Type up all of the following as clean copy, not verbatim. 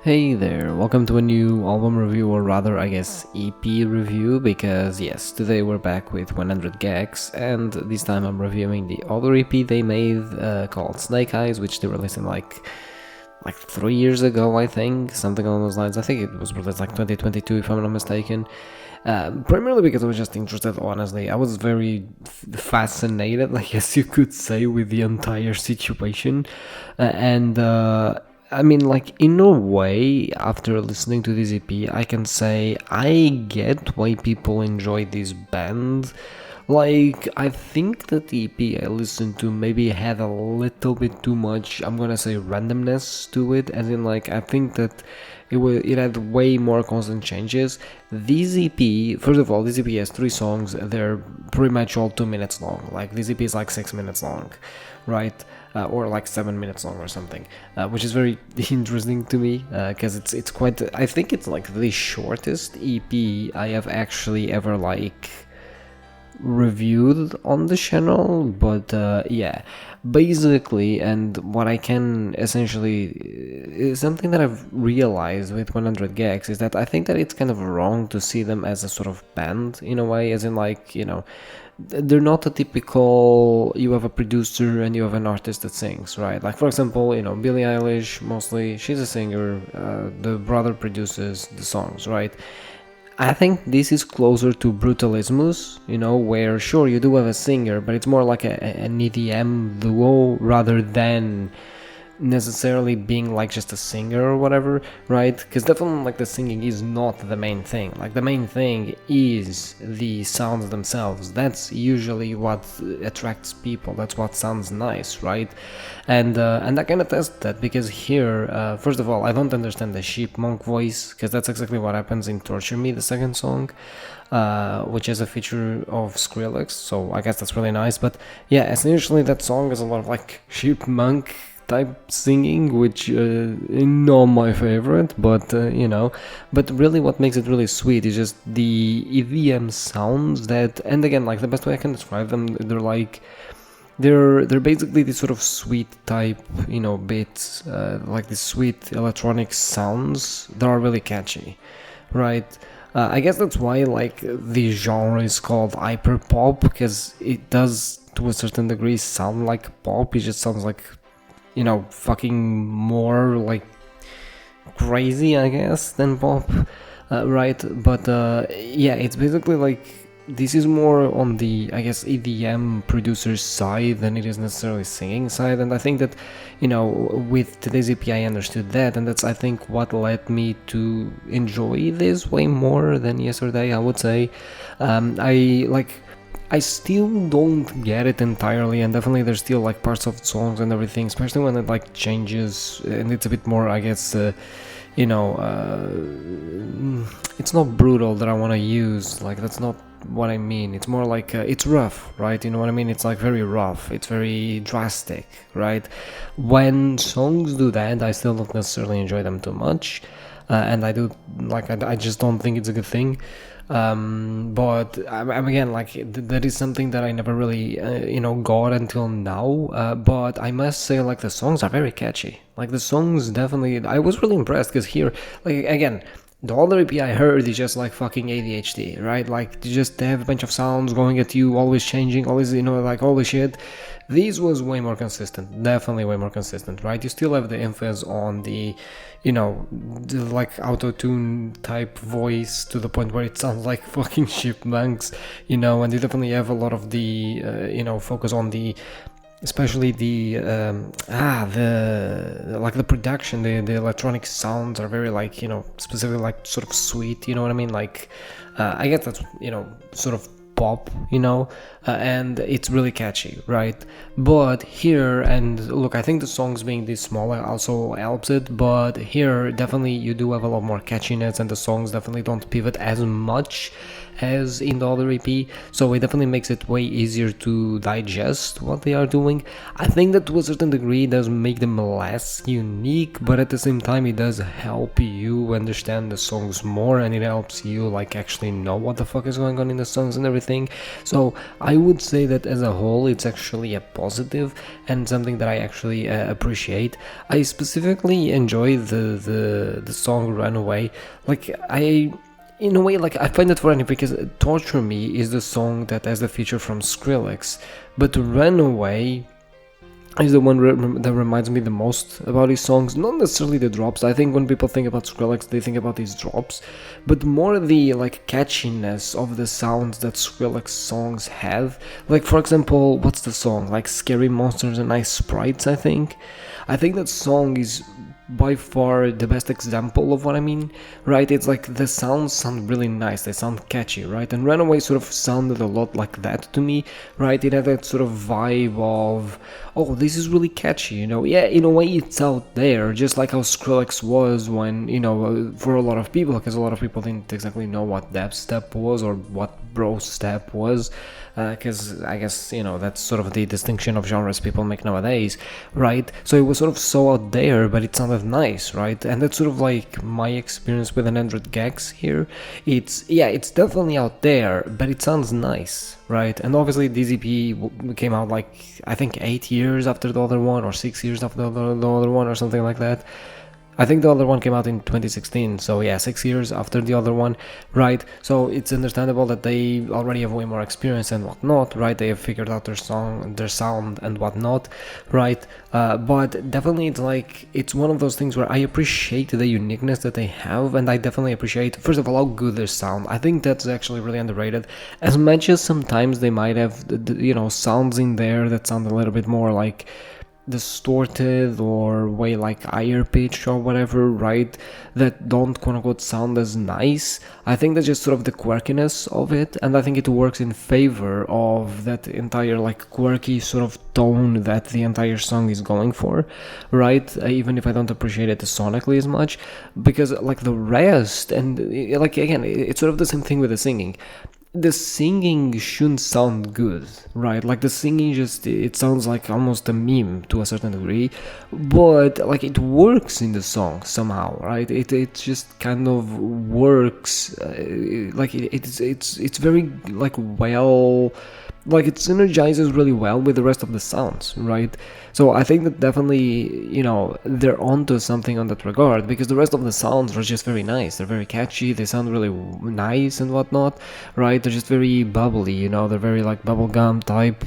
Hey there, welcome to a new album review, or rather, I guess, EP review, because yes, today we're back with 100 gecs, and this time I'm reviewing the other EP they made called Snake Eyes, which they released in like 3 years ago, I think, something along those lines. I think it was released like 2022, if I'm not mistaken. Primarily because I was just interested, honestly. I was very fascinated, I guess you could say, with the entire situation. And I mean, like, in a way, after listening to this EP, I can say I get why people enjoy this band. Like, I think that the EP I listened to maybe had a little bit too much, I'm gonna say, randomness to it, as in, like, I think that it had way more constant changes. This EP, first of all, this EP has 3 songs, they're pretty much all 2 minutes long. Like, this EP is like 6 minutes long, right? Or like 7 minutes long or something, which is very interesting to me because it's quite. I think it's like the shortest EP I have actually ever reviewed on the channel. But yeah, basically, and what I can essentially is something that I've realized with 100 gecs is that I think that it's kind of wrong to see them as a sort of band in a way, as in, like, they're not a typical, you have a producer and you have an artist that sings, right? Like, for example, Billie Eilish, mostly she's a singer, the brother produces the songs, right? I think this is closer to Brutalismus, where sure you do have a singer, but it's more like an EDM duo rather than necessarily being like just a singer or whatever, right? Because definitely, like, the singing is not the main thing. Like, the main thing is the sounds themselves. That's usually what attracts people. That's what sounds nice, right? And I can attest that, because here, first of all, I don't understand the chipmunk voice, because that's exactly what happens in Torture Me, the second song, which is a feature of Skrillex, so I guess that's really nice. But yeah, essentially that song is a lot of like chipmunk type singing, which is not my favorite, but but really what makes it really sweet is just the EDM sounds that, and again, like, the best way I can describe them, they're basically this sort of sweet type, bits, like these sweet electronic sounds that are really catchy, right? I guess that's why, like, the genre is called hyper pop, because it does to a certain degree sound like pop. It just sounds like, fucking more like crazy, I guess, than pop, right? But yeah, it's basically like this is more on the, I guess, EDM producer's side than it is necessarily singing side. And I think that, with today's EP, I understood that, and that's, I think, what led me to enjoy this way more than yesterday, I would say. I still don't get it entirely, and definitely there's still like parts of songs and everything, especially when it like changes and it's a bit more, I guess, it's not brutal that I want to use, like, that's not what I mean. It's more like it's rough, right? You know what I mean? It's like very rough, it's very drastic, right? When songs do that, I still don't necessarily enjoy them too much, and I do, like, I just don't think it's a good thing. But I'm again, like, that is something that I never really got until now, but I must say, like, the songs are very catchy. Like, the songs, definitely, I was really impressed, because here, like, again, the other EP I heard is just like fucking ADHD, right? Like, you just have a bunch of sounds going at you, always changing, always, like, holy shit. This was way more consistent, definitely way more consistent, right? You still have the emphasis on the, the, like, auto-tune type voice, to the point where it sounds like fucking chipmunks, and you definitely have a lot of the, focus on the, especially the like the production, the electronic sounds are very, like, specifically, like, sort of sweet, you know what I mean? Like, I guess that's, sort of pop, and it's really catchy, right? But here, and look, I think the songs being this small also helps it, but here definitely you do have a lot more catchiness, and the songs definitely don't pivot as much has in the other EP, so it definitely makes it way easier to digest what they are doing. I think that to a certain degree it does make them less unique, but at the same time it does help you understand the songs more, and it helps you like actually know what the fuck is going on in the songs and everything. So I would say that as a whole it's actually a positive and something that I actually appreciate. I specifically enjoy the song Runaway. Like in a way, like I find it funny because Torture Me is the song that has the feature from Skrillex, but Runaway is the one that reminds me the most about his songs. Not necessarily the drops. I think when people think about Skrillex, they think about these drops, but more the like catchiness of the sounds that Skrillex songs have. Like for example, what's the song? Like Scary Monsters and Nice Sprites, I think. I think that song is by far the best example of what I mean, right? It's like the sounds sound really nice, they sound catchy, right? And Runaway sort of sounded a lot like that to me, right? It had that sort of vibe of, oh, this is really catchy, you know? Yeah, in a way it's out there, just like how Skrillex was when, you know, for a lot of people, because a lot of people didn't exactly know what dubstep was or what bro step was, because I guess, you know, that's sort of the distinction of genres people make nowadays, right? So it was sort of so out there, but it sounded nice, right? And that's sort of like my experience with an Android gecs here. It's definitely out there, but it sounds nice, right? And obviously DZP came out like I think 8 years after the other one, or 6 years after the other one, or something like that. I think the other one came out in 2016, so yeah, 6 years after the other one, right? So it's understandable that they already have way more experience and whatnot, right? They have figured out their sound and whatnot, right? But definitely it's one of those things where I appreciate the uniqueness that they have, and I definitely appreciate, first of all, how good they sound. I think that's actually really underrated. As much as sometimes they might have, you know, sounds in there that sound a little bit more like distorted or way like higher pitch or whatever, right, that don't quote unquote sound as nice. I think that's just sort of the quirkiness of it, and I think it works in favor of that entire like quirky sort of tone that the entire song is going for, right? Even if I don't appreciate it sonically as much, because like the rest, and like again, it's sort of the same thing with the singing. The singing shouldn't sound good, right? Like the singing it sounds like almost a meme to a certain degree, but like it works in the song somehow, right? It just kind of works, like it's very like well, like it synergizes really well with the rest of the sounds, right? So I think that definitely, you know, they're onto something on that regard, because the rest of the sounds are just very nice. They're very catchy, they sound really nice and whatnot, right? They're just very bubbly, you know, they're very like bubblegum type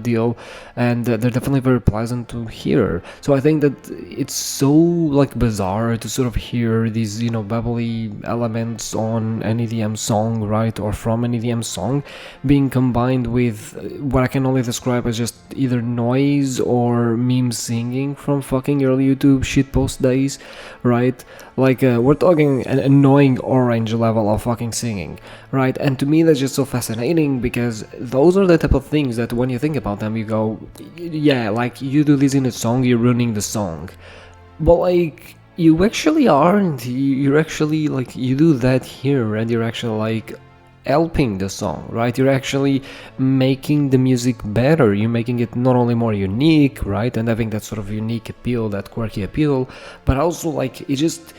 deal, and they're definitely very pleasant to hear. So I think that it's so like bizarre to sort of hear these, you know, bubbly elements on an EDM song, right, or from an EDM song being combined with what I can only describe as just either noise or meme singing from fucking early YouTube shitpost days, right? Like we're talking an annoying orange level of fucking singing, right? And to me that's just so fascinating, because those are the type of things that when you think about them you go, yeah, like you do this in a song, you're ruining the song. But like you actually aren't. You're actually like, you do that here and you're actually like helping the song, right? You're actually making the music better. You're making it not only more unique, right, and having that sort of unique appeal, that quirky appeal, but also like it just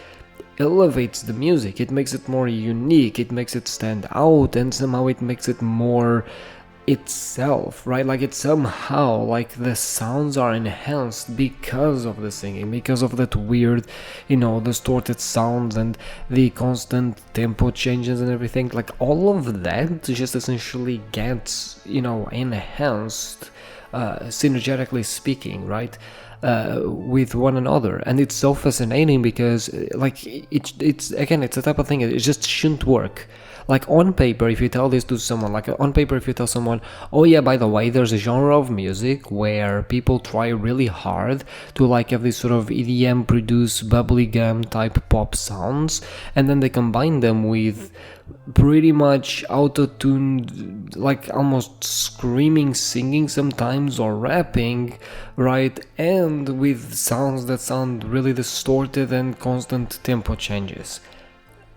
elevates the music. It makes it more unique, it makes it stand out, and somehow it makes it more itself, right? Like it's somehow like the sounds are enhanced because of the singing, because of that weird, you know, distorted sounds and the constant tempo changes and everything. Like all of that just essentially gets, you know, enhanced, synergetically speaking, right, with one another. And it's so fascinating because like it's again, it's the type of thing, it just shouldn't work. Like on paper, if you tell this to someone, like on paper, if you tell someone, oh yeah, by the way, there's a genre of music where people try really hard to like have this sort of EDM produced bubblegum type pop sounds, and then they combine them with pretty much auto-tuned, like almost screaming singing sometimes, or rapping, right, and with sounds that sound really distorted and constant tempo changes.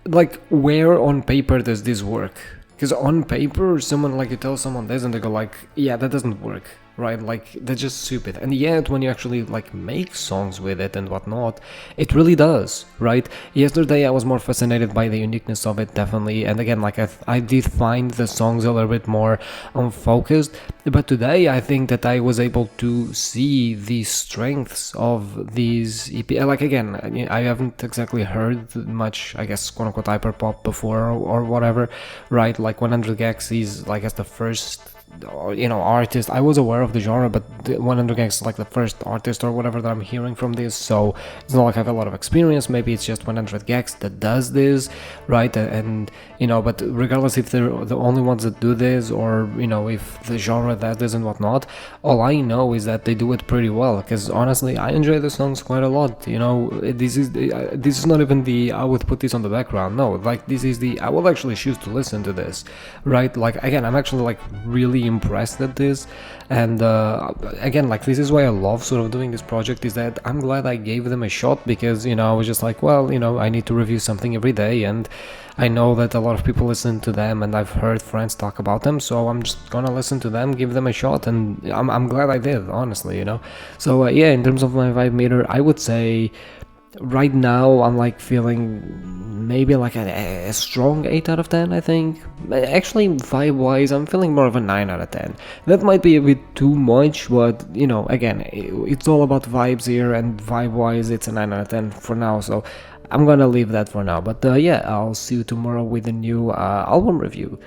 Like, where on paper does this work? Because on paper, someone like you tell someone this and they go like, yeah, that doesn't work, right? Like that's just stupid. And yet, when you actually like make songs with it and whatnot, it really does, right? Yesterday, I was more fascinated by the uniqueness of it, definitely. And again, like I did find the songs a little bit more unfocused. But today, I think that I was able to see the strengths of these EP. Like again, I haven't exactly heard much, I guess, quote unquote hyper pop before or whatever, right? Like 100 gecs is like as the first artist. I was aware of the genre, but 100 gecs is like the first artist or whatever that I'm hearing from this, so it's not like I have a lot of experience. Maybe it's just 100 gecs that does this, right? And but regardless if they're the only ones that do this, or if the genre does this and whatnot, all I know is that they do it pretty well, because honestly I enjoy the songs quite a lot. This is not even the I would put this on the background. No, like this is the I will actually choose to listen to this, right? Like again, I'm actually like really impressed at this. And again, like this is why I love sort of doing this project, is that I'm glad I gave them a shot, because I was just like, well, I need to review something every day, and I know that a lot of people listen to them, and I've heard friends talk about them, so I'm just gonna listen to them, give them a shot, and I'm glad I did, honestly. So yeah, in terms of my vibe meter, I would say right now I'm like feeling maybe like a strong 8 out of 10. I think actually vibe wise I'm feeling more of a 9 out of 10. That might be a bit too much, but again, it's all about vibes here, and vibe wise it's a 9 out of 10 for now, so I'm gonna leave that for now. But yeah, I'll see you tomorrow with a new album review.